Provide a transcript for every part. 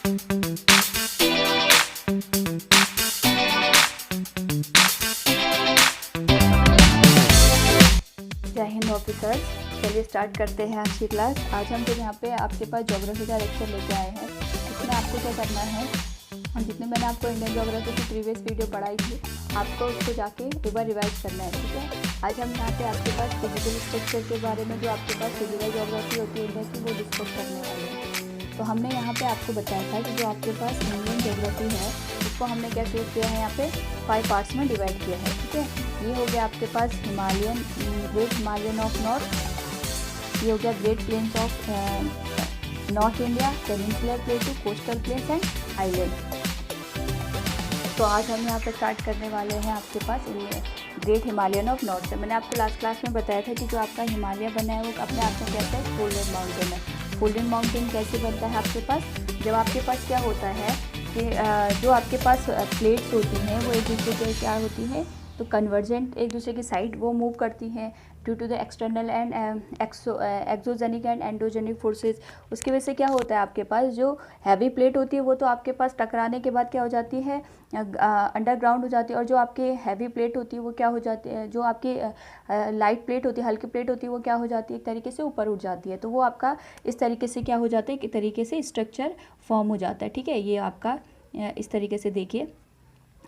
जय हिंद ऑफिसर्स, चलिए स्टार्ट करते हैं आज की क्लास। आज हम फिर यहाँ पे आपके पास ज्योग्राफी का लेक्चर लेके आए हैं। इसमें आपको क्या करना है, जितने मैंने आपको इंडियन ज्योग्राफी की प्रीवियस वीडियो पढ़ाई थी, आपको उसको जाके एक बार रिवाइज करना है, ठीक है। आज हम यहाँ पे आपके पास फिजिकल स्ट्रक्चर के बारे में, जो आपके पास फिजिकल ज्योग्राफी होती है इंडिया की, वो डिस्कस करने वाले हैं। तो हमने यहाँ पे आपको बताया था कि जो आपके पास इंडियन ज्योग्राफी है उसको हमने क्या किया है, यहाँ पे 5 पार्ट्स में डिवाइड किया है, ठीक है। ये हो गया आपके पास Himalayan, great Himalayan of north, ये हो गया great plains of north India, peninsular plateau, coastal plains and island. तो आज हम यहाँ पे स्टार्ट करने वाले हैं आपके पास ग्रेट हिमालयन ऑफ नॉर्थ से। मैंने आपको लास्ट क्लास में बताया था कि जो आपका हिमालय बना है वो अपने आप में कहता है फोल्डेड माउंटेन है। फोल्डेड माउंटेन कैसे बनता है आपके पास, जब आपके पास क्या होता है कि जो आपके पास प्लेट्स होती हैं वो एक दूसरे के क्या होती हैं, तो कन्वर्जेंट एक दूसरे की साइड वो मूव करती हैं due to the external and exogenic and endogenic forces. उसकी वजह से क्या होता है, आपके पास जो हैवी प्लेट होती है वो तो आपके पास टकराने के बाद क्या हो जाती है, अंडरग्राउंड हो जाती है, और जो आपकी हैवी प्लेट होती है वो क्या हो जाती है, जो आपकी लाइट प्लेट होती है, हल्की प्लेट होती है, वो क्या हो जाती है, एक तरीके से ऊपर उठ जाती है। तो वो आपका इस तरीके से क्या हो जाता है, एक तरीके से स्ट्रक्चर फॉर्म हो जाता है, ठीक है। ये आपका इस तरीके से देखिए,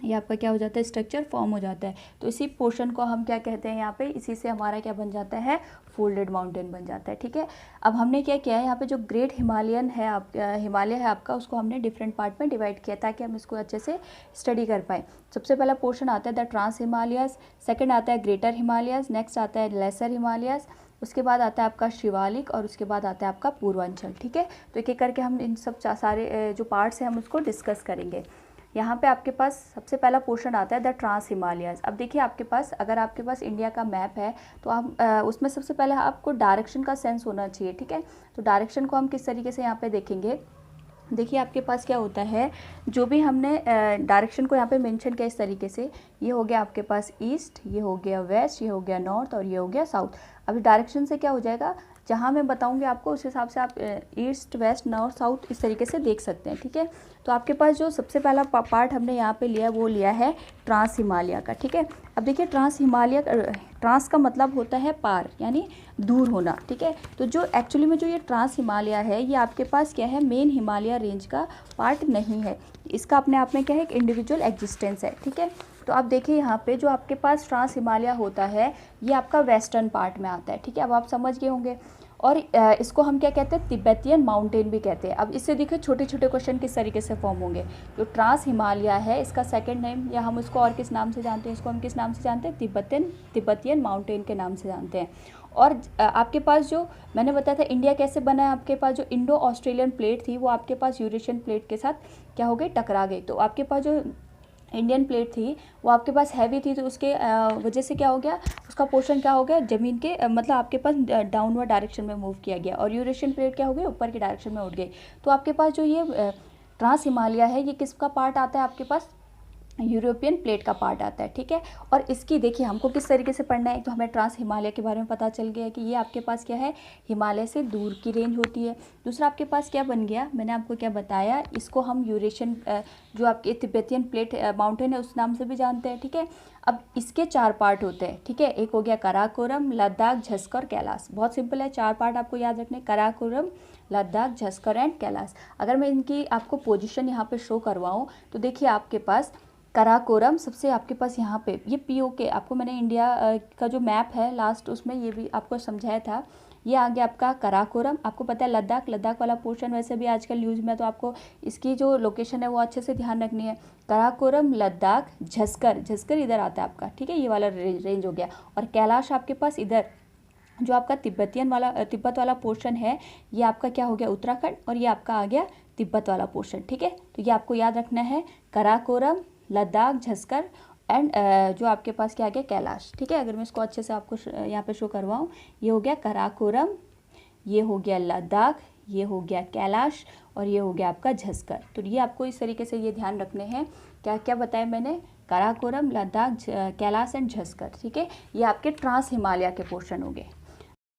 ये आपका क्या हो जाता है, स्ट्रक्चर फॉर्म हो जाता है। तो इसी पोर्शन को हम क्या कहते हैं यहाँ पे, इसी से हमारा क्या बन जाता है, फोल्डेड माउंटेन बन जाता है, ठीक है। अब हमने क्या किया है, यहाँ पे जो ग्रेट हिमालयन है हिमालय है आपका, उसको हमने डिफरेंट पार्ट में डिवाइड किया ताकि हम इसको अच्छे से स्टडी कर पाएँ। सबसे पहला पोर्शन आता है द ट्रांस हिमालयस, सेकेंड आता है ग्रेटर हिमालयस, नेक्स्ट आता है लेसर हिमालयस, उसके बाद आता है आपका शिवालिक, और उसके बाद आता है आपका पूर्वांचल, ठीक है। तो एक एक करके हम इन सब सारे जो पार्ट्स हैं हम उसको डिस्कस करेंगे। यहाँ पे आपके पास सबसे पहला पोर्शन आता है द ट्रांस हिमालयस। अब देखिए आपके पास, अगर आपके पास इंडिया का मैप है तो आप उसमें सबसे पहले आपको डायरेक्शन का सेंस होना चाहिए, ठीक है। तो डायरेक्शन को हम किस तरीके से यहाँ पे देखेंगे, देखिए आपके पास क्या होता है, जो भी हमने डायरेक्शन को यहाँ पे मेंशन किया इस तरीके से, ये हो गया आपके पास ईस्ट, ये हो गया वेस्ट, ये हो गया नॉर्थ, और ये हो गया साउथ। अभी डायरेक्शन से क्या हो जाएगा, जहाँ मैं बताऊंगी आपको उस हिसाब से आप ईस्ट वेस्ट नॉर्थ साउथ इस तरीके से देख सकते हैं, ठीक है। तो आपके पास जो सबसे पहला पार्ट हमने यहाँ पे लिया वो लिया है ट्रांस हिमालय का, ठीक है। अब देखिए ट्रांस हिमालय, ट्रांस का मतलब होता है पार, यानी दूर होना, ठीक है। तो जो एक्चुअली में जो ये ट्रांस हिमालय है, ये आपके पास क्या है, मेन हिमालय रेंज का पार्ट नहीं है। इसका अपने आप में क्या है, एक इंडिविजुअल एग्जिस्टेंस है, ठीक है। तो आप देखिए यहाँ पे जो आपके पास ट्रांस हिमालय होता है ये आपका वेस्टर्न पार्ट में आता है, ठीक है। अब आप समझ गए होंगे। और इसको हम क्या कहते हैं, तिब्बतियन माउंटेन भी कहते हैं। अब इससे देखिए छोटे छोटे क्वेश्चन किस तरीके से फॉर्म होंगे। जो ट्रांस हिमालय है इसका सेकंड नेम, या हम इसको और किस नाम से जानते हैं, इसको हम किस नाम से जानते हैं, तिब्बतियन माउंटेन के नाम से जानते हैं। और आपके पास जो मैंने बताया था इंडिया कैसे बना है, आपके पास जो इंडो ऑस्ट्रेलियन प्लेट थी वो आपके पास यूरेशियन प्लेट के साथ क्या हो गई, टकरा गई। तो आपके पास जो इंडियन प्लेट थी वो आपके पास हैवी थी, तो उसके वजह से क्या हो गया, उसका पोर्शन क्या हो गया, ज़मीन के मतलब आपके पास डाउनवर्ड डायरेक्शन में मूव किया गया, और यूरेशियन प्लेट क्या हो गई, ऊपर की डायरेक्शन में उठ गई। तो आपके पास जो ये ट्रांस हिमालय है ये किसका पार्ट आता है, आपके पास यूरोपियन प्लेट का पार्ट आता है, ठीक है। और इसकी देखिए हमको किस तरीके से पढ़ना है, तो हमें ट्रांस हिमालय के बारे में पता चल गया कि ये आपके पास क्या है, हिमालय से दूर की रेंज होती है। दूसरा आपके पास क्या बन गया, मैंने आपको क्या बताया, इसको हम यूरेशियन जो आपके तिब्बतियन प्लेट माउंटेन है उस नाम से भी जानते हैं, ठीक है। अब इसके 4 पार्ट होते हैं, ठीक है। एक हो गया काराकोरम, लद्दाख, झस्कर, कैलाश। बहुत सिंपल है, 4 पार्ट आपको याद रखने, काराकोरम, लद्दाख, झस्कर एंड कैलाश। अगर मैं इनकी आपको पोजीशन यहाँ पे शो करवाऊँ तो देखिए आपके पास काराकोरम सबसे आपके पास यहाँ पे, ये पीओके, आपको मैंने इंडिया का जो मैप है लास्ट उसमें ये भी आपको समझाया था, ये आ गया आपका काराकोरम। आपको पता है लद्दाख वाला पोर्शन वैसे भी आजकल यूज में, तो आपको इसकी जो लोकेशन है वो अच्छे से ध्यान रखनी है। काराकोरम, लद्दाख, झस्कर इधर आता है आपका, ठीक है, ये वाला रेंज हो गया। और कैलाश आपके पास इधर, जो आपका तिब्बत वाला पोर्शन है ये आपका क्या हो गया, उत्तराखंड, और ये आपका आ गया तिब्बत वाला पोर्शन, ठीक है। तो ये आपको याद रखना है, काराकोरम, लद्दाख, झस्कर एंड जो आपके पास क्या आ गया, कैलाश, ठीक है। अगर मैं इसको अच्छे से आपको यहाँ पे शो करवाऊँ, ये हो गया काराकोरम, ये हो गया लद्दाख, ये हो गया कैलाश, और ये हो गया आपका झस्कर। तो ये आपको इस तरीके से ये ध्यान रखने हैं, क्या क्या बताया मैंने, काराकोरम, लद्दाख, कैलाश एंड झस्कर, ठीक है। ये आपके ट्रांस हिमालय के पोर्शन हो गए।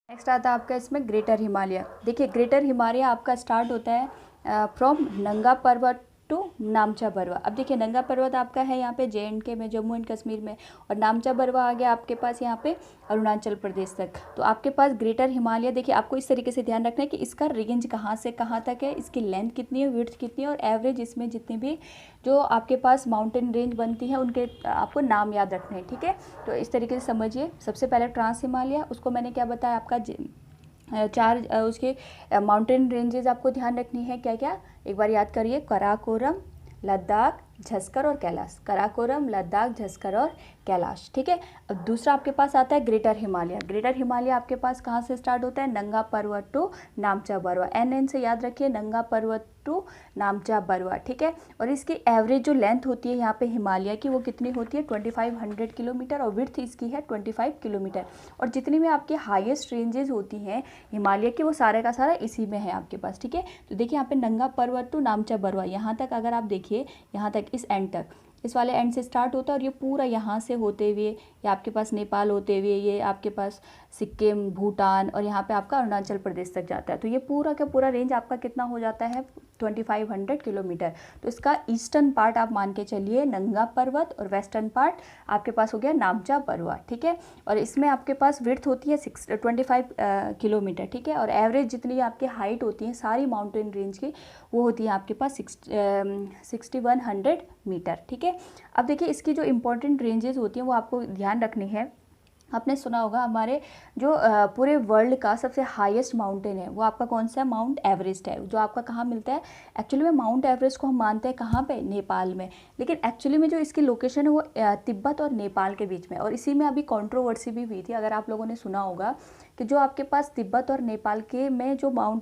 नेक्स्ट आता है आपका इसमें ग्रेटर हिमालय। देखिए ग्रेटर हिमालय आपका स्टार्ट होता है फ्रॉम नंगा पर्वत टू नामचा बरवा। अब देखिए नंगा पर्वत आपका है यहाँ पे JNK में, जम्मू एंड कश्मीर में, और नामचा बरवा आ गया आपके पास यहाँ पे अरुणाचल प्रदेश तक। तो आपके पास ग्रेटर हिमालय, देखिए आपको इस तरीके से ध्यान रखना है कि इसका रेंज कहाँ से कहाँ तक है, इसकी लेंथ कितनी है, विड्थ कितनी है, और एवरेज इसमें जितनी भी जो आपके पास माउंटेन रेंज बनती है उनके आपको नाम याद रखने हैं, ठीक है। तो इस तरीके से समझिए। सबसे पहले ट्रांस हिमालय, उसको मैंने क्या बताया, आपका चार उसके माउंटेन रेंजेस आपको ध्यान रखनी है। क्या क्या, एक बार याद करिए, कराकोरम, लद्दाख, झस्कर और कैलाश। कराकोरम, लद्दाख, झस्कर और कैलाश, ठीक है। अब दूसरा आपके पास आता है ग्रेटर हिमालय। ग्रेटर हिमालय आपके पास कहाँ से स्टार्ट होता है, नंगा पर्वत टू नामचा बरवा। NN से याद रखिए, नंगा पर्वत टू नामचा बरवा, ठीक है। और इसकी एवरेज जो लेंथ होती है यहाँ पे हिमालय की, वो कितनी होती है, 2500 किलोमीटर, और विड्थ इसकी है 25 किलोमीटर। और जितनी भी आपकी हाईएस्ट रेंजेस होती हैं हिमालय की, वो सारे का सारा इसी में है आपके पास, ठीक है। तो देखिए यहाँ पे नंगा पर्वत टू नामचा बरवा, यहाँ तक अगर आप देखिए, यहाँ तक इस एंड तक, इस वाले एंड से स्टार्ट होता है, और ये पूरा यहाँ से होते हुए ये आपके पास नेपाल होते हुए ये आपके पास सिक्किम, भूटान, और यहाँ पे आपका अरुणाचल प्रदेश तक जाता है। तो ये पूरा का पूरा रेंज आपका कितना हो जाता है, 2500 किलोमीटर। तो इसका ईस्टर्न पार्ट आप मान के चलिए नंगा पर्वत, और वेस्टर्न पार्ट आपके पास हो गया नामचा बरवा, ठीक है। और इसमें आपके पास विड्थ होती है 25 किलोमीटर, ठीक है। और एवरेज जितनी आपकी हाइट होती है सारी माउंटेन रेंज की, वो होती है आपके पास 6100 मीटर, ठीक है। अब देखिए इसकी जो इम्पोर्टेंट रेंजेस होती हैं वो आपको ध्यान रखनी है। आपने सुना होगा हमारे जो पूरे वर्ल्ड का सबसे हाईएस्ट माउंटेन है वो आपका कौन सा है, माउंट एवरेस्ट है, जो आपका कहाँ मिलता है। एक्चुअली में माउंट एवरेस्ट को हम मानते हैं कहाँ पे, नेपाल में, लेकिन एक्चुअली में जो इसकी लोकेशन है वो तिब्बत और नेपाल के बीच में। और इसी में अभी कंट्रोवर्सी भी हुई थी, अगर आप लोगों ने सुना होगा कि जो आपके पास तिब्बत और नेपाल के में जो माउंट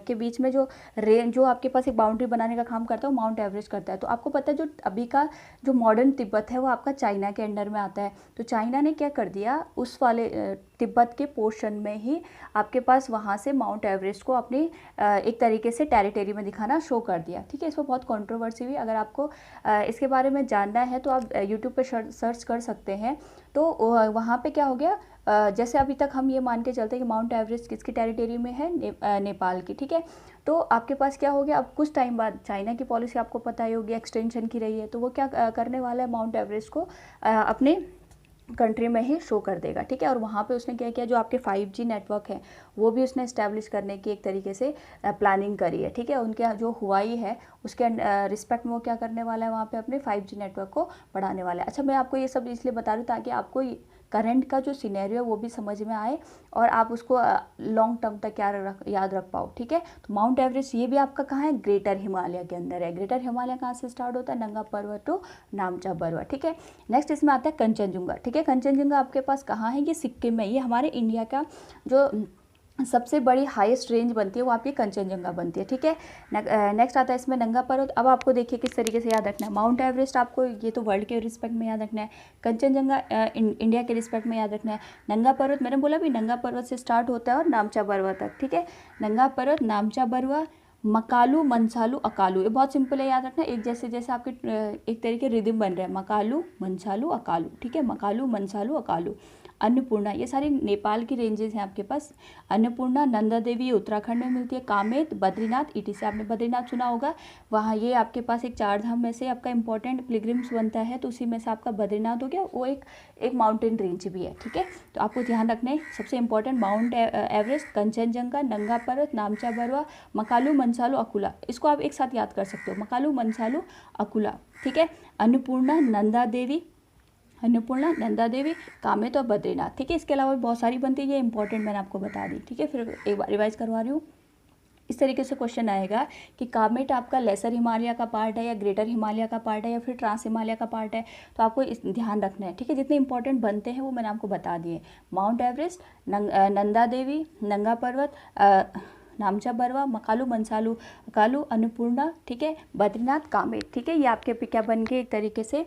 के बीच में जो रेंज, जो आपके पास एक बाउंड्री बनाने का काम करता है, वो माउंट एवरेस्ट करता है। तो आपको पता है जो अभी का जो मॉडर्न तिब्बत है वो आपका चाइना के अंडर में आता है। तो चाइना ने क्या कर दिया, उस वाले तिब्बत के पोर्शन में ही आपके पास वहाँ से माउंट एवरेस्ट को अपनी एक तरीके से टेरिटरी में दिखाना शो कर दिया, ठीक है। इस पर बहुत कंट्रोवर्सी हुई। अगर आपको इसके बारे में जानना है तो आप यूट्यूब पे सर्च कर सकते हैं। तो वहाँ पे क्या हो गया, जैसे अभी तक हम ये मान के चलते हैं कि माउंट एवरेस्ट किसकी टेरिटरी में है, नेपाल की, ठीक है। तो आपके पास क्या हो गया, अब कुछ टाइम बाद चाइना की पॉलिसी आपको पता ही होगी, एक्सटेंशन की रही है। तो वो क्या करने वाला है, माउंट एवरेस्ट को अपने कंट्री में ही शो कर देगा, ठीक है। और वहाँ पे उसने क्या किया, जो आपके 5G नेटवर्क है वो भी उसने इस्टेब्लिश करने की एक तरीके से प्लानिंग करी है, ठीक है। उनके जो हुआई है उसके रिस्पेक्ट में वो क्या करने वाला है, वहाँ पे अपने 5G नेटवर्क को बढ़ाने वाला है। अच्छा, मैं आपको ये सब इसलिए बता रही हूँ ताकि आपको करंट का जो सिनेरियो है वो भी समझ में आए और आप उसको लॉन्ग टर्म तक याद रख पाओ, ठीक है। तो माउंट एवरेस्ट ये भी आपका कहाँ है, ग्रेटर हिमालय के अंदर है। ग्रेटर हिमालय कहाँ से स्टार्ट होता है, नंगा पर्वत टू नामचा बरवा, ठीक है। नेक्स्ट इसमें आता है कंचनजुंगा, ठीक है। कंचनजुंगा आपके पास कहाँ है, ये सिक्किम में, ये हमारे इंडिया का जो सबसे बड़ी हाईएस्ट रेंज बनती है वो आपकी कंचनजंगा बनती है, ठीक है। नेक्स्ट आता है इसमें नंगा पर्वत। अब आपको देखिए किस तरीके से याद रखना है, माउंट एवरेस्ट आपको ये तो वर्ल्ड के रिस्पेक्ट में याद रखना है, कंचनजंगा इंडिया के रिस्पेक्ट में याद रखना है। नंगा पर्वत मैंने बोला भी नंगा पर्वत से स्टार्ट होता है और नामचा बरवा तक, ठीक है। नंगा पर्वत, नामचा बरवा, मकालू, मनसालू, अकालू, ये बहुत सिंपल है याद रखना। एक जैसे जैसे आपके एक तरीके रिदम बन रहे हैं, मकालू, मनसालू, अकालू, ठीक है। मकालू, मनसालू, अकालू। अन्नपूर्णा, ये सारी नेपाल की रेंजेस हैं आपके पास। अन्नपूर्णा, नंदा देवी ये उत्तराखंड में मिलती है। कामेत, बद्रीनाथ, ETC, आपने बद्रीनाथ सुना होगा, वहाँ ये आपके पास एक 4 धाम में से आपका इंपॉर्टेंट पिलग्रिम्स बनता है, तो उसी में से आपका बद्रीनाथ हो गया, वो एक माउंटेन रेंज भी है, ठीक है। तो आपको ध्यान रखना है सबसे इंपॉर्टेंट माउंट एवरेस्ट, कंचनजंगा, नंगा पर्वत, नामचा बरवा, मकालू, मनसालू, अकुला, इसको आप एक साथ याद कर सकते हो, मकालू, मनसालू, अकुला, ठीक है। अन्नपूर्णा, नंदा देवी, अन्नपूर्णा, नंदा देवी, कामेत और बद्रीनाथ, ठीक है। इसके अलावा भी बहुत सारी बनती है, ये इंपॉर्टेंट मैंने आपको बता दी, ठीक है। फिर एक बार रिवाइज करवा रही हूँ। इस तरीके से क्वेश्चन आएगा कि कामेट आपका लेसर हिमालय का पार्ट है या ग्रेटर हिमालय का पार्ट है या फिर ट्रांस हिमालय का पार्ट है, तो आपको इस ध्यान रखना है, ठीक है। जितने इंपॉर्टेंट बनते हैं वो मैंने आपको बता दिए। माउंट एवरेस्ट, नंदा देवी, नंगा पर्वत, नामचा बरवा, मकालू, मनसालू, अकालू, अन्नपूर्णा, ठीक है, बद्रीनाथ, कामेट, ठीक है। ये आपके क्या बन गए, एक तरीके से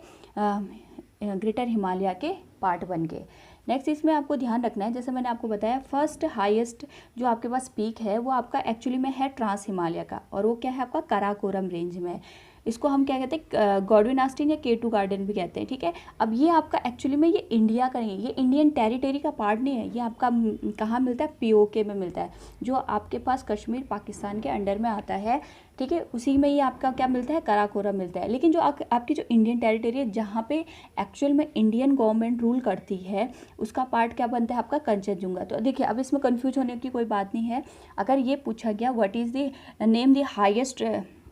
ग्रेटर हिमालय के पार्ट बन गए। नेक्स्ट इसमें आपको ध्यान रखना है, जैसे मैंने आपको बताया, फर्स्ट हाईएस्ट जो आपके पास पीक है वो आपका एक्चुअली में है ट्रांस हिमालय का, और वो क्या है आपका काराकोरम रेंज में। इसको हम क्या कहते हैं, गॉडविन ऑस्टिन या K2 गार्डन भी कहते हैं, ठीक है। अब ये आपका एक्चुअली में ये इंडिया का नहीं है, ये इंडियन टेरिटरी का पार्ट नहीं है, ये आपका कहाँ मिलता है, POK में मिलता है, जो आपके पास कश्मीर पाकिस्तान के अंडर में आता है, ठीक है। उसी में ये आपका क्या मिलता है, काराकोरम मिलता है। लेकिन जो आपकी जो इंडियन टेरिटरी है जहाँ पे एक्चुअल में इंडियन गवर्नमेंट रूल करती है, उसका पार्ट क्या बनता है आपका, कंचनजुंगा। तो देखिए अब इसमें कंफ्यूज होने की कोई बात नहीं है। अगर ये पूछा गया what is the name the highest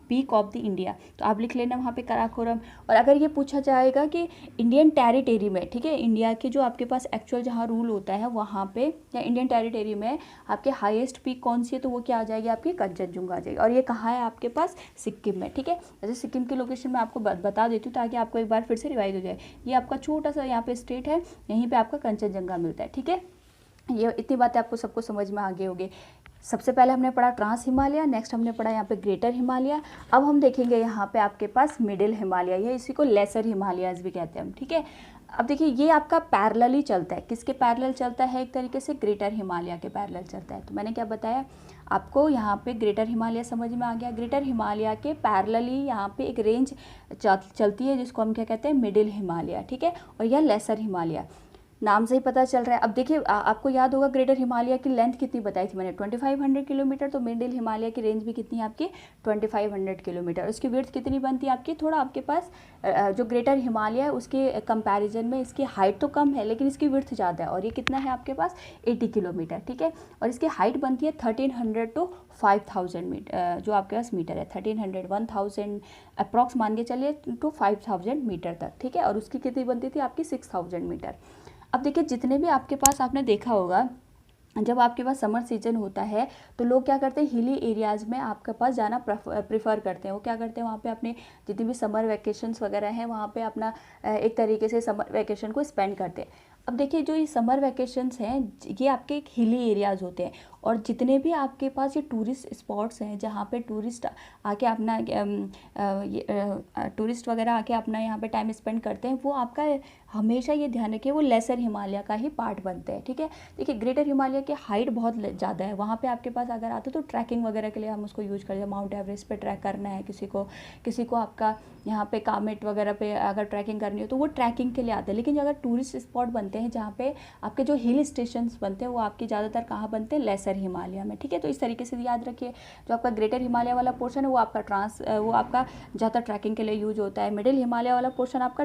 peak of the India, तो आप लिख लेना वहाँ पे काराकोरम। और अगर ये पूछा जाएगा कि इंडियन टेरिटरी में, ठीक है, इंडिया के जो आपके पास एक्चुअल जहाँ रूल होता है वहाँ पे या इंडियन टेरिटरी में आपके हाईएस्ट पीक कौन सी है, तो वो क्या आ जाएगी आपकी, कंचनजुंगा आ जाएगी। और ये कहाँ है आपके पास, सिक्किम में, ठीक है। जैसे सिक्किम की लोकेशन मैं आपको बता देती हूँ ताकि आपको एक बार फिर से रिवाइज हो जाए। ये आपका छोटा सा यहाँ पे स्टेट है, यहीं पर आपका कंचनजंगा मिलता है, ठीक है। ये इतनी बातें आपको सबको समझ में आ गई होगी। सबसे पहले हमने पढ़ा ट्रांस हिमालय, नेक्स्ट हमने पढ़ा यहाँ पे ग्रेटर हिमालय। अब हम देखेंगे यहाँ पे आपके पास मिडिल हिमालय, ये इसी को लेसर हिमालयस भी कहते हैं हम, ठीक है। अब देखिए ये आपका पैरेलल ही चलता है, किसके पैरेलल चलता है, एक तरीके से ग्रेटर हिमालय के पैरेलल चलता है। तो मैंने क्या बताया आपको, यहाँ पे ग्रेटर हिमालय समझ में आ गया। ग्रेटर हिमालय के पैरेलल ही यहाँ पे एक रेंज चलती है जिसको हम क्या कहते हैं, मिडिल हिमालय, ठीक है। और यह लेसर हिमालय, नाम से ही पता चल रहा है। अब देखिए आपको याद होगा ग्रेटर हिमालय की लेंथ कितनी बताई थी मैंने, 2500 किलोमीटर। तो मिडिल हिमालय की रेंज भी कितनी है आपकी, 2500 किलोमीटर। उसकी विड्थ कितनी बनती है आपकी, थोड़ा आपके पास जो ग्रेटर हिमालय है उसके कंपैरिजन में इसकी हाइट तो कम है लेकिन इसकी विड्थ ज़्यादा है। और ये कितना है आपके पास, 80 किलोमीटर, ठीक है। और इसकी हाइट बनती है 1300 to 5000 मीटर, जो आपके पास मीटर है 1300 1000 अप्रॉक्स मान के चलिए टू 5000 मीटर तक, ठीक है। और उसकी कितनी बनती थी आपकी, 6000 मीटर। अब देखिए जितने भी आपके पास आपने देखा होगा जब आपके पास समर सीजन होता है तो लोग क्या करते हैं, हिली एरियाज़ में आपके पास जाना प्रेफर करते हैं। वो क्या करते हैं, वहाँ पे अपने जितनी भी समर वैकेशंस वगैरह हैं वहाँ पे अपना एक तरीके से समर वैकेशन को स्पेंड करते हैं। अब देखिए जो ये समर वैकेशंस हैं ये आपके एक हिली एरियाज़ होते हैं। और जितने भी आपके पास ये टूरिस्ट स्पॉट्स हैं जहाँ पे टूरिस्ट आके अपना टूरिस्ट वगैरह आके अपना यहाँ पे टाइम स्पेंड करते हैं, वो आपका हमेशा ये ध्यान रखिए वो लेसर हिमालय का ही पार्ट बनते हैं, ठीक है। देखिए ग्रेटर हिमालय की हाइट बहुत ज़्यादा है, वहाँ पे आपके पास अगर आते तो ट्रैकिंग वगैरह के लिए हम उसको यूज़ करते हैं। माउंट एवरेस्ट पे ट्रैक करना है किसी को आपका यहाँ पे कामेट वगैरह पे अगर ट्रैकिंग करनी हो तो वो ट्रैकिंग के लिए आते हैं। लेकिन अगर टूरिस्ट स्पॉट बनते हैं जहाँ पे आपके जो हिल स्टेशंस बनते हैं वो आपके ज़्यादातर कहाँ बनते हैं, लेसर हिमालय में, ठीक है। तो इस तरीके से याद रखिए जो आपका ग्रेटर हिमालय वाला पोर्शन है वो आपका ज़्यादा ट्रैकिंग के लिए यूज होता है। मिडिल हिमालय वाला पोर्शन आपका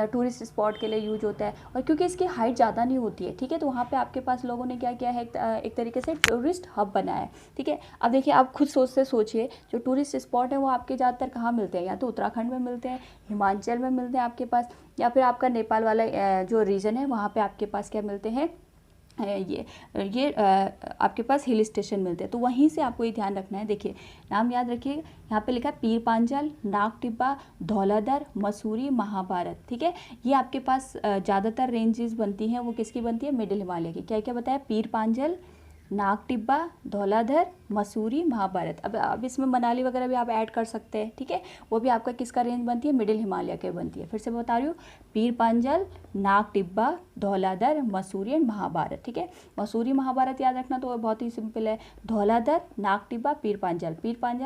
टूरिस्ट स्पॉट के लिए यूज होता है। और क्योंकि इसकी हाइट ज़्यादा नहीं होती है, ठीक है, तो वहाँ पे आपके पास लोगों ने क्या किया है, एक तरीके से टूरिस्ट हब बनाया है, ठीक है। अब देखिए आप खुद सोचिए जो टूरिस्ट स्पॉट है वो आपके ज़्यादातर कहाँ मिलते हैं, या तो उत्तराखंड में मिलते हैं, हिमाचल में मिलते हैं आपके पास, या फिर आपका नेपाल वाला जो रीजन है वहाँ पर आपके पास क्या मिलते हैं, ये आपके पास हिल स्टेशन मिलते हैं। तो वहीं से आपको ये ध्यान रखना है। देखिए नाम याद रखिए, यहाँ पे लिखा है पीर पांजल, नाग टिब्बा, धौलाधर, मसूरी, महाभारत, ठीक है। ये आपके पास ज़्यादातर रेंजेस बनती हैं, वो किसकी बनती है, मिडिल हिमालय की। क्या क्या बताया, पीर पांजल, नाग टिब्बा, धौलाधर, मसूरी, महाभारत। अब इसमें मनाली वगैरह भी आप ऐड कर सकते हैं, ठीक है। वो भी आपका किसका रेंज बनती है, मिडिल हिमालय के बनती है। फिर से बता रही हूँ, पीर पांजल, नाग टिब्बा, धौलाधर, मसूरी एंड महाभारत, ठीक है। मसूरी महाभारत याद रखना तो बहुत ही सिंपल है, धौलाधर, नाग टिब्बा, पीर पांजल,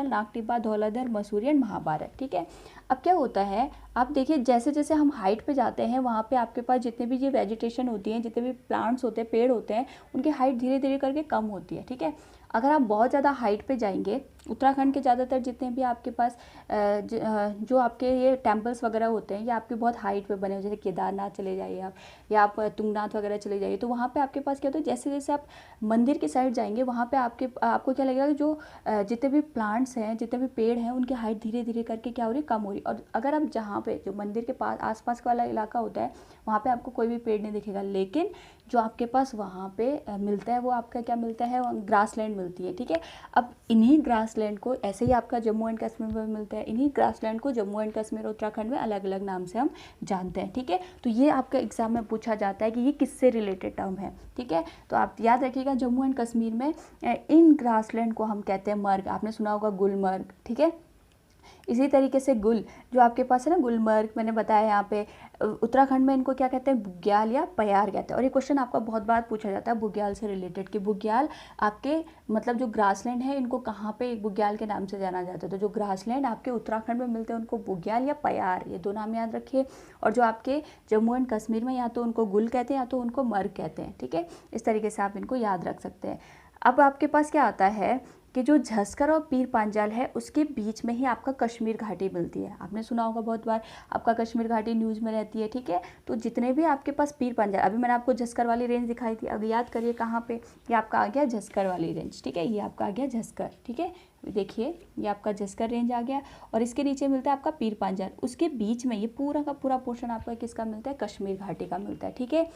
नाग टिब्बा, धौलाधर, मसूरी एंड महाभारत, ठीक है। अब क्या होता है, आप देखिए जैसे जैसे हम हाइट पे जाते हैं वहाँ पे आपके पास जितने भी ये वेजिटेशन होती हैं, जितने भी प्लांट्स होते हैं, पेड़ होते हैं, उनकी हाइट धीरे धीरे करके कम होती है, ठीक है। अगर आप बहुत ज़्यादा हाइट पे जाएंगे, उत्तराखंड के ज़्यादातर जितने भी आपके पास जो आपके ये टेम्पल्स वगैरह होते हैं ये आपके बहुत हाइट पे बने हुए, जैसे केदारनाथ चले जाइए आप, या आप तुंगनाथ वगैरह चले जाइए, तो वहाँ पे आपके पास क्या होता है, जैसे जैसे आप मंदिर की साइड जाएंगे वहाँ पे आपको क्या लगेगा कि जो जितने भी प्लांट्स हैं, जितने भी पेड़ हैं, उनकी हाइट धीरे धीरे करके क्या हो रही है, कम हो रही है। और अगर आप जहाँ पे जो मंदिर के पास आसपास वाला इलाका होता है वहाँ पे आपको कोई भी पेड़ नहीं दिखेगा, लेकिन जो आपके पास वहाँ पे मिलता है वो आपका क्या मिलता है, ग्रास लैंड मिलती है, ठीक है। अब इन्हीं ग्रास लैंड को ऐसे ही आपका जम्मू एंड कश्मीर में मिलता है, इन्हीं ग्रास लैंड को जम्मू एंड कश्मीर और उत्तराखंड में अलग अलग नाम से हम जानते हैं, ठीक है। तो ये आपका एग्जाम में पूछा जाता है कि ये किससे रिलेटेड टर्म है, ठीक है। तो आप याद रखिएगा जम्मू एंड कश्मीर में इन ग्रास लैंड को हम कहते हैं मर्ग, आपने सुना होगा गुलमर्ग, ठीक है। इसी तरीके से गुल जो आपके पास है ना, गुलमर्ग मैंने बताया यहाँ पे, उत्तराखंड में इनको क्या कहते हैं, बुग्याल या पयार कहते हैं। और ये क्वेश्चन आपका बहुत बार पूछा जाता है बुग्याल से रिलेटेड कि बुग्याल आपके मतलब जो ग्रासलैंड है इनको कहाँ पे बुग्याल के नाम से जाना जाता है। तो जो ग्रासलैंड आपके उत्तराखंड में मिलते हैं उनको बुग्याल या पयार, ये दो नाम याद रखिए। और जो आपके जम्मू एंड कश्मीर में या तो उनको गुल कहते हैं या तो उनको मर्ग कहते हैं, ठीक है। इस तरीके से आप इनको याद रख सकते हैं। अब आपके पास क्या आता है कि जो झस्कर और पीर पांजाल है उसके बीच में ही आपका कश्मीर घाटी मिलती है। आपने सुना होगा बहुत बार, आपका कश्मीर घाटी न्यूज़ में रहती है, ठीक है। तो जितने भी आपके पास पीर पांजाल, अभी मैंने आपको झस्कर वाली रेंज दिखाई थी, अब याद करिए कहाँ पे, ये आपका आ गया झस्कर वाली रेंज, ठीक है। ये आपका आ गया झस्कर, ठीक है। देखिए ये आपका झस्कर रेंज आ गया और इसके नीचे मिलता है आपका पीर पांजाल, उसके बीच में ये पूरा का पूरा पोर्शन आपका किसका मिलता है, कश्मीर घाटी का मिलता है, ठीक है।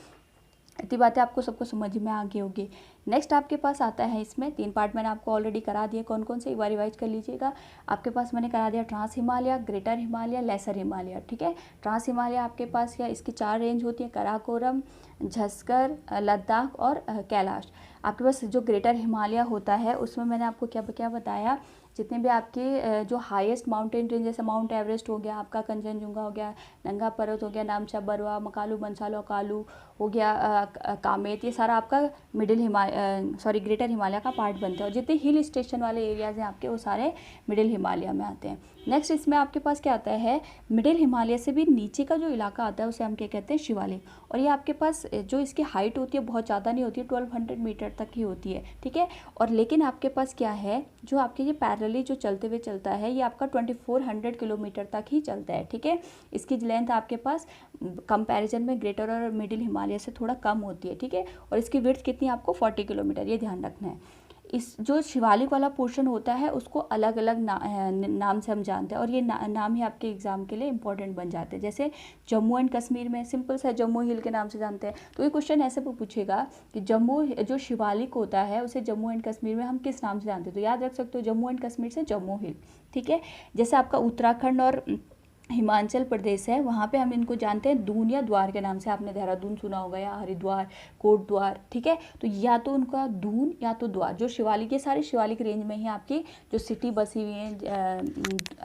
इतनी बातें आपको सबको समझ में आ गई होगी। नेक्स्ट आपके पास आता है, इसमें 3 पार्ट मैंने आपको ऑलरेडी करा दिए, कौन कौन से एक बार रिवाइज कर लीजिएगा। आपके पास मैंने करा दिया trans Himalaya, greater Himalaya, lesser Himalaya, ठीक है। ट्रांस हिमालय आपके पास क्या, इसकी 4 रेंज होती है, कराकोरम, झस्कर, लद्दाख और कैलाश। आपके पास जो ग्रेटर हिमालय होता है उसमें मैंने आपको क्या क्या बताया, जितने भी आपके जो हाईएस्ट माउंटेन रेंज जैसे माउंट एवरेस्ट हो गया, आपका कंचनजुंगा हो गया, नंगा पर्वत हो गया, नामचा बरवा, मकालू मनसालो अकालू हो गया, कामेत, ये सारा आपका ग्रेटर हिमालय का पार्ट बनता है। और जितने हिल स्टेशन वाले एरियाज़ हैं आपके वो सारे मिडिल हिमालय में आते हैं। नेक्स्ट इसमें आपके पास क्या आता है, मिडिल हिमालय से भी नीचे का जो इलाका आता है उसे हम क्या कहते हैं, शिवालिक। और ये आपके पास जो इसकी हाइट होती है बहुत ज़्यादा नहीं होती है, 1200 मीटर तक ही होती है, ठीक है। और लेकिन आपके पास क्या है, जो आपके ये पैरेलली जो चलते हुए चलता है ये आपका 2400 किलोमीटर तक ही चलता है, ठीक है। इसकी लेंथ आपके पास कंपैरिजन में ग्रेटर और मिडिल हिमालय से थोड़ा कम होती है, ठीक है। और इसकी विड्थ कितनी है आपको 40 किलोमीटर, ये ध्यान रखना है। इस जो शिवालिक वाला पोर्शन होता है उसको अलग अलग नाम से हम जानते हैं और ये नाम ही आपके एग्जाम के लिए इंपॉर्टेंट बन जाते हैं। जैसे जम्मू एंड कश्मीर में सिंपल सा जम्मू हिल के नाम से जानते हैं, तो ये क्वेश्चन ऐसे पूछेगा कि जम्मू जो शिवालिक होता है उसे जम्मू एंड कश्मीर में हम किस नाम से जानते हैं, तो याद रख सकते हो जम्मू एंड कश्मीर से जम्मू हिल, ठीक है। जैसे आपका उत्तराखंड और हिमाचल प्रदेश है वहाँ पे हम इनको जानते हैं दून या द्वार के नाम से, आपने देहरादून सुना होगा या हरिद्वार, कोटद्वार, ठीक है। तो या तो उनका दून या तो द्वार, जो शिवालिक, ये सारे शिवालिक रेंज में ही आपकी जो सिटी बसी हुई है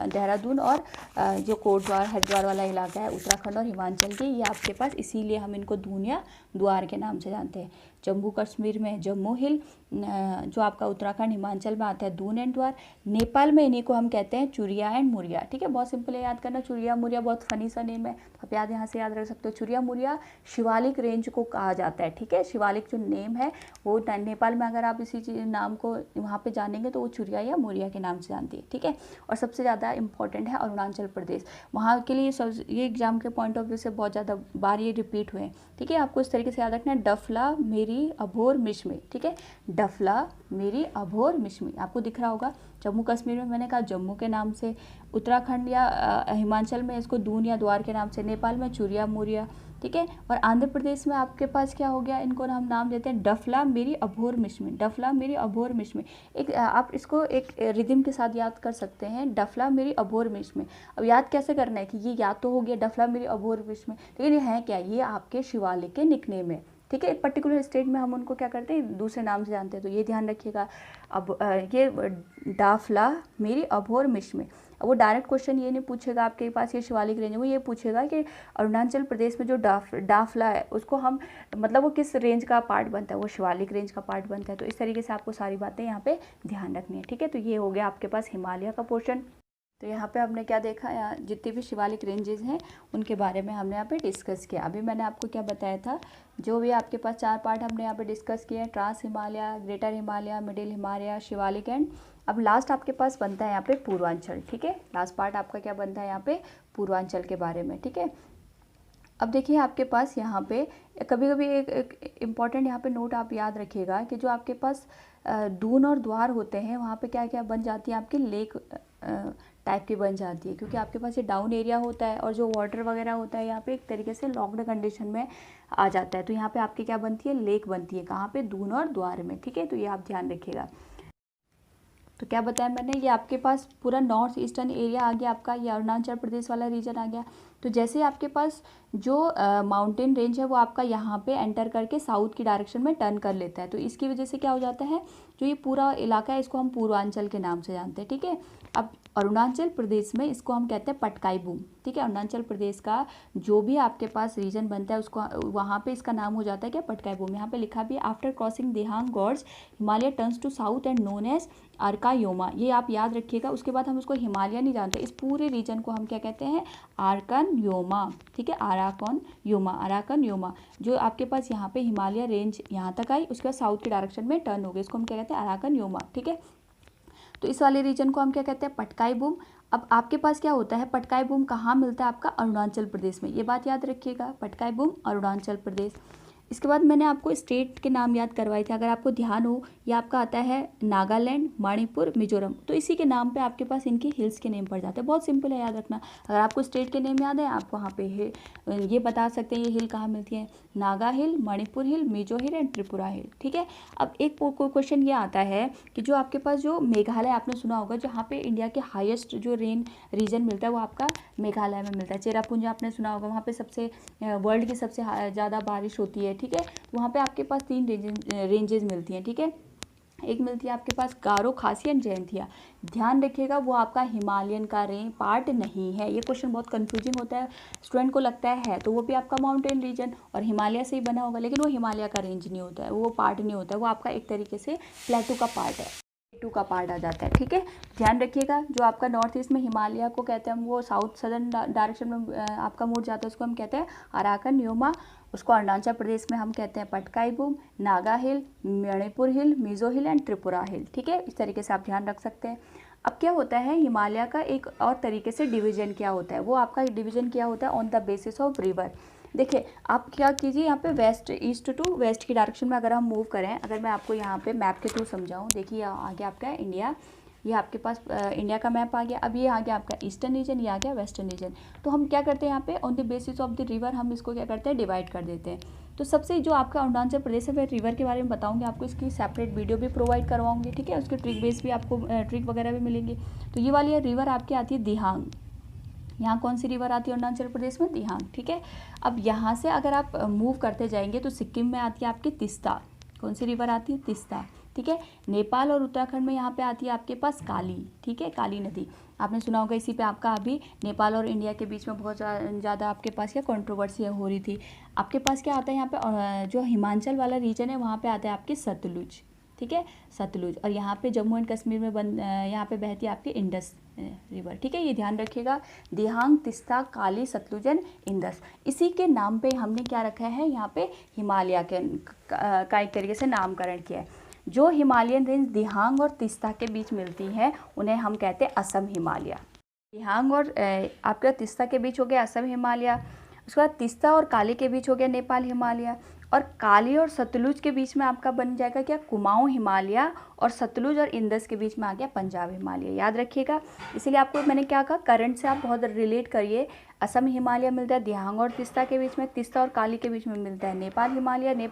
देहरादून और जो कोटद्वार हरिद्वार वाला इलाका है उत्तराखंड और हिमाचल के, ये आपके पास इसीलिए हम इनको दून या द्वार के नाम से जानते हैं। जम्मू कश्मीर में जम्मू हिल, जो आपका उत्तराखंड हिमाचल में आता है दून एंड द्वार, नेपाल में इन्हीं को हम कहते हैं चुरिया एंड मुरिया, ठीक है। बहुत सिंपल है याद करना, चुरिया मुरिया बहुत फनी सा नेम है, तो आप यहाँ से याद रख सकते हो। चुरिया मुरिया शिवालिक रेंज को कहा जाता है, ठीक है। शिवालिक जो नेम है वो नेपाल में अगर आप इसी नाम को वहाँ पे जानेंगे तो वो चुरिया या मुरिया के नाम से जानती है, ठीक है। और सबसे ज़्यादा इंपॉर्टेंट है अरुणाचल प्रदेश, वहाँ के लिए ये एग्जाम के पॉइंट ऑफ व्यू से बहुत ज़्यादा बार ये रिपीट हुए हैं, ठीक है। आपको इस तरीके से याद रखना है, डफला मेरी अभोर मिश्मी, ठीक है। डफला मेरी अभोर मिश्मी आपको दिख रहा होगा। जम्मू कश्मीर में मैंने कहा जम्मू के नाम से, उत्तराखंड या हिमाचल में इसको दून या द्वार के नाम से, नेपाल में चुरिया मुरिया, ठीक है। और आंध्र प्रदेश में आपके पास क्या हो गया, इनको हम नाम देते हैं डफला मेरी अभोर मिश्मी, डफला मेरी अभोर मिश्मी। एक आप इसको एक रिदम के साथ याद कर सकते हैं, डफला मेरी अभोर मिश्मी। अब याद कैसे करना है कि ये याद तो हो गया डफला मेरी अभोर मिश्मी, लेकिन ये है क्या, ये आपके शिवालिक के निकनेम है, ठीक है। एक पर्टिकुलर स्टेट में हम उनको क्या करते हैं, दूसरे नाम से जानते हैं, तो ये ध्यान रखिएगा। अब ये डाफला मेरी अभोर मिश्मी, अब वो डायरेक्ट क्वेश्चन ये नहीं पूछेगा आपके पास ये शिवालिक रेंज है, वो ये पूछेगा कि अरुणाचल प्रदेश में जो डाफला है उसको हम मतलब वो किस रेंज का पार्ट बनता है, वो शिवालिक रेंज का पार्ट बनता है। तो इस तरीके से आपको सारी बातें यहाँ पे ध्यान रखनी है, ठीक है। तो ये हो गया आपके पास हिमालय का पोर्शन। तो यहाँ पे हमने क्या देखा, यहाँ जितने भी शिवालिक रेंजेस हैं उनके बारे में हमने यहाँ पे डिस्कस किया। अभी मैंने आपको क्या बताया था, जो भी आपके पास 4 पार्ट हमने यहाँ पे डिस्कस किए हैं, trans Himalaya, greater Himalaya, middle Himalaya, Shivalik and अब लास्ट आपके पास बनता है यहाँ पे पूर्वांचल, ठीक है। लास्ट पार्ट आपका क्या बनता है यहाँ पे, पूर्वांचल के बारे में, ठीक है। अब देखिए आपके पास यहाँ पे कभी कभी एक इम्पॉर्टेंट यहाँ पे नोट आप याद रखिएगा कि जो आपके पास दून और द्वार होते हैं वहाँ पे क्या क्या बन जाती है, आपकी लेक टाइप की बन जाती है, क्योंकि आपके पास ये डाउन एरिया होता है और जो वाटर वगैरह होता है यहाँ पे एक तरीके से लॉक्ड कंडीशन में आ जाता है। तो यहाँ पे आपकी क्या बनती है, लेक बनती है, कहाँ पे, दून और द्वार में, ठीक है। तो ये आप ध्यान रखिएगा। तो क्या बताया मैंने, ये आपके पास पूरा नॉर्थ ईस्टर्न एरिया आ गया आपका, ये अरुणाचल प्रदेश वाला रीजन आ गया। तो जैसे आपके पास जो माउंटेन रेंज है वो आपका यहाँ पे एंटर करके साउथ की डायरेक्शन में टर्न कर लेता है, तो इसकी वजह से क्या हो जाता है, जो ये पूरा इलाका है इसको हम पूर्वांचल के नाम से जानते हैं, ठीक है। अब अरुणाचल प्रदेश में इसको हम कहते हैं पटकाई बूम, ठीक है। अरुणाचल प्रदेश का जो भी आपके पास रीजन बनता है उसको वहाँ पे इसका नाम हो जाता है क्या, पटकाई बूम। यहाँ पे लिखा भी after crossing Dihang gorge Himalaya turns to south and known as Arakan Yoma, ये आप याद रखिएगा। उसके बाद हम उसको हिमालय नहीं जानते, इस पूरे रीजन को हम क्या कहते हैं, आराकन योमा, ठीक है, आराकन योमा, आराकन योमा। जो आपके पास यहाँ पे हिमालय रेंज यहाँ तक आई, उसके बाद साउथ के डायरेक्शन में टर्न हो गई, इसको हम क्या कहते हैं, आराकन योमा, ठीक है। तो इस वाले रीजन को हम क्या कहते हैं, पटकाई बूम। अब आपके पास क्या होता है, पटकाई बूम कहाँ मिलता है आपका, अरुणाचल प्रदेश में, ये बात याद रखिएगा, पटकाई बूम अरुणाचल प्रदेश। इसके बाद मैंने आपको स्टेट के नाम याद करवाए थे, अगर आपको ध्यान हो, ये आपका आता है नागालैंड, मणिपुर, मिजोरम। तो इसी के नाम पे आपके पास इनकी हिल्स के नेम पड़ जाते हैं, बहुत सिंपल है याद रखना। अगर आपको स्टेट के नेम याद है, आप वहाँ पे ये बता सकते हैं ये हिल कहाँ मिलती है, Naga hill, Manipur hill, Mizo hill and Tripura hill, ठीक है। अब एक क्वेश्चन ये आता है कि जो आपके पास जो मेघालय आपने सुना होगा, जहाँ पे इंडिया के हाईएस्ट जो रेन रीजन मिलता है वो आपका मेघालय में मिलता है। चेरापूंजी आपने सुना होगा, वहाँ पे सबसे वर्ल्ड की सबसे ज़्यादा बारिश होती है, ठीक है। वहाँ पे आपके पास 3 रेंजेस मिलती हैं, ठीक है। एक मिलती है आपके पास गारो, खासी एंड जयंतिया। ध्यान रखिएगा वो आपका हिमालयन का पार्ट नहीं है। ये क्वेश्चन बहुत कंफ्यूजिंग होता है, स्टूडेंट को लगता है तो वो भी आपका माउंटेन रीजन और हिमालय से ही बना होगा, लेकिन वो हिमालय का रेंज नहीं होता है, वो पार्ट नहीं होता है, वो आपका एक तरीके से प्लेटू का पार्ट है, प्लेटू का पार्ट आ जाता है, ठीक है। ध्यान रखिएगा जो आपका नॉर्थ ईस्ट में हिमालय को कहते हैं हम, वो साउथ सदर्न डायरेक्शन में आपका मुड़ जाता है, उसको हम कहते हैं अराकन योमा। उसको अरुणाचल प्रदेश में हम कहते हैं Patkai Bum, Naga hill, Manipur hill, Mizo hill and Tripura hill, ठीक है। इस तरीके से आप ध्यान रख सकते हैं। अब क्या होता है, हिमालय का एक और तरीके से डिवीजन क्या होता है, वो आपका डिवीजन क्या होता है, on the basis of river. देखिए आप क्या कीजिए, यहाँ पे वेस्ट ईस्ट टू वेस्ट की डायरेक्शन में अगर हम मूव करें, अगर मैं आपको यहाँ पे मैप के थ्रू समझाऊँ, देखिए आगे आपका है इंडिया, ये आपके पास इंडिया का मैप आ गया। अब ये आ गया आपका ईस्टर्न रीजन, ये आ गया वेस्टर्न रीजन। तो हम क्या करते हैं यहाँ पे, on the basis of the river हम इसको क्या करते हैं, डिवाइड कर देते हैं। तो सबसे जो आपका अरुणाचल प्रदेश है, रिवर के बारे में बताऊंगी आपको, इसकी सेपरेट वीडियो भी प्रोवाइड करवाऊंगी, ठीक है। उसके ट्रिक बेस भी आपको ट्रिक वगैरह भी मिलेंगे। तो ये वाली रिवर आपकी आती है दिहांग। यहाँ कौन सी रिवर आती है अरुणाचल प्रदेश में, दिहांग, ठीक है। अब यहाँ से अगर आप मूव करते जाएंगे तो सिक्किम में आती है आपकी तिस्ता। कौन सी रिवर आती है, तिस्ता, ठीक है। नेपाल और उत्तराखंड में यहाँ पे आती है आपके पास काली, ठीक है, काली नदी। आपने सुना होगा, इसी पे आपका अभी नेपाल और इंडिया के बीच में बहुत ज़्यादा आपके पास क्या कंट्रोवर्सी हो रही थी। आपके पास क्या आता है यहाँ पे, जो हिमाचल वाला रीजन है वहाँ पे आता है आपकी सतलुज, ठीक है, सतलुज। और यहाँ पे जम्मू एंड कश्मीर में यहाँ पे बहती है आपकी इंडस रिवर, ठीक है। ये ध्यान रखिएगा, दिहांग, तिस्ता, काली, सतलुज एंड इंडस, इसी के नाम पे हमने क्या रखा है, यहाँ पे हिमालय का एक तरीके से नामकरण किया है। जो हिमालयन रेंज दिहांग और तिस्ता के बीच मिलती हैं उन्हें हम कहते हैं असम हिमालय। दिहांग और आपका तिस्ता के बीच हो गया असम हिमालय, उसके बाद तिस्ता और काली के बीच हो गया नेपाल हिमालय, और काली और सतलुज के बीच में आपका बन जाएगा क्या, कुमाऊं हिमालय, और सतलुज और इंदस के बीच में आ गया पंजाब हिमालय। याद रखिएगा, इसीलिए आपको मैंने क्या कहा, करंट से आप बहुत रिलेट करिए। असम हिमालय मिलता है दिहांग और तिस्ता के बीच में, तिस्ता और काली के बीच में मिलता है नेपाल हिमालय,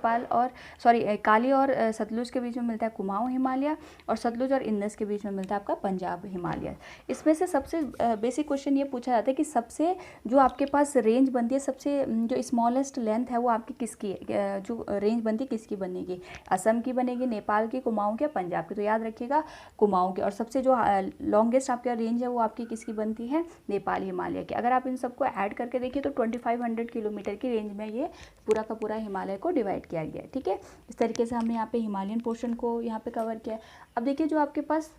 काली और सतलुज के बीच में मिलता है कुमाऊं हिमालय, और सतलुज और इंदस के बीच में मिलता है आपका पंजाब हिमालय। इसमें से सबसे बेसिक क्वेश्चन ये पूछा जाता है कि सबसे जो आपके पास रेंज बनती है, सबसे जो स्मॉलेस्ट लेंथ है वो आपकी किसकी, जो रेंज बनती है किसकी बनेगी, असम की बनेगी, नेपाल की, कुमाऊं की, पंजाब की। तो याद रखिएगा कुमाऊं की। और सबसे जो लॉन्गेस्ट आपका रेंज है वो आपकी किसकी बनती है, नेपाल हिमालय की। अगर आप इन सबको ऐड करके देखिए तो 2500 किलोमीटर की रेंज में ये पूरा का पूरा हिमालय को डिवाइड किया गया है, ठीक है। इस तरीके से हमने यहाँ पे हिमालयन पोर्शन को यहाँ पे कवर किया है। अब देखिए जो आपके पास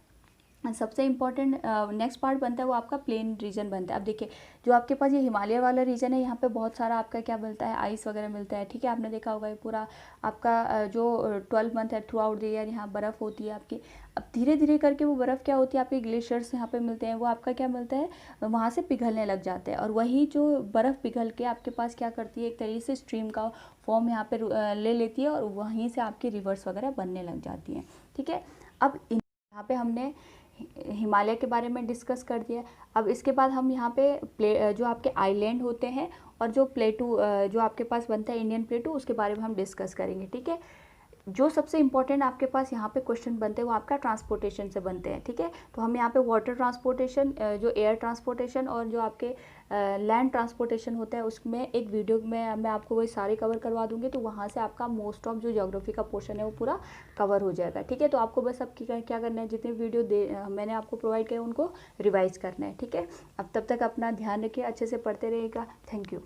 सबसे इम्पॉर्टेंट नेक्स्ट पार्ट बनता है वो आपका प्लेन रीजन बनता है। अब देखिए जो आपके पास ये हिमालय वाला रीजन है, यहाँ पे बहुत सारा आपका क्या मिलता है, आइस वगैरह मिलता है, ठीक है। आपने देखा होगा ये पूरा आपका जो 12 मंथ है थ्रू आउट द ईयर यहाँ बर्फ़ होती है आपकी। अब धीरे धीरे करके वो बर्फ़ क्या होती है, आपके ग्लेशियर्स यहाँ पे मिलते हैं, वो आपका क्या मिलता है, वहाँ से पिघलने लग जाते हैं। और वही जो बर्फ़ पिघल के आपके पास क्या करती है, एक तरीके से स्ट्रीम का फॉर्म यहाँ पे ले लेती है, और वहीं से आपकी रिवर्स वगैरह बनने लग जाती हैं, ठीक है। अब यहाँ पे हमने हिमालय के बारे में डिस्कस कर दिया। अब इसके बाद हम यहाँ पे जो आपके आइलैंड होते हैं और जो प्लेटू जो आपके पास बनता है इंडियन प्लेटू, उसके बारे में हम डिस्कस करेंगे, ठीक है। जो सबसे इम्पोर्टेंट आपके पास यहाँ पे क्वेश्चन बनते हैं वो आपका ट्रांसपोर्टेशन से बनते हैं, ठीक है। तो हम यहाँ पे वाटर ट्रांसपोर्टेशन, जो एयर ट्रांसपोर्टेशन और जो आपके लैंड ट्रांसपोर्टेशन होता है उसमें एक वीडियो में मैं आपको वही सारे कवर करवा दूँगी, तो वहाँ से आपका मोस्ट ऑफ जो ज्योग्राफी का पोर्शन है वो पूरा कवर हो जाएगा, ठीक है। तो आपको बस अब क्या करना है, जितने वीडियो मैंने आपको प्रोवाइड किया उनको रिवाइज़ करना है, ठीक है। अब तब तक अपना ध्यान रखिए, अच्छे से पढ़ते रहिएगा। Thank you.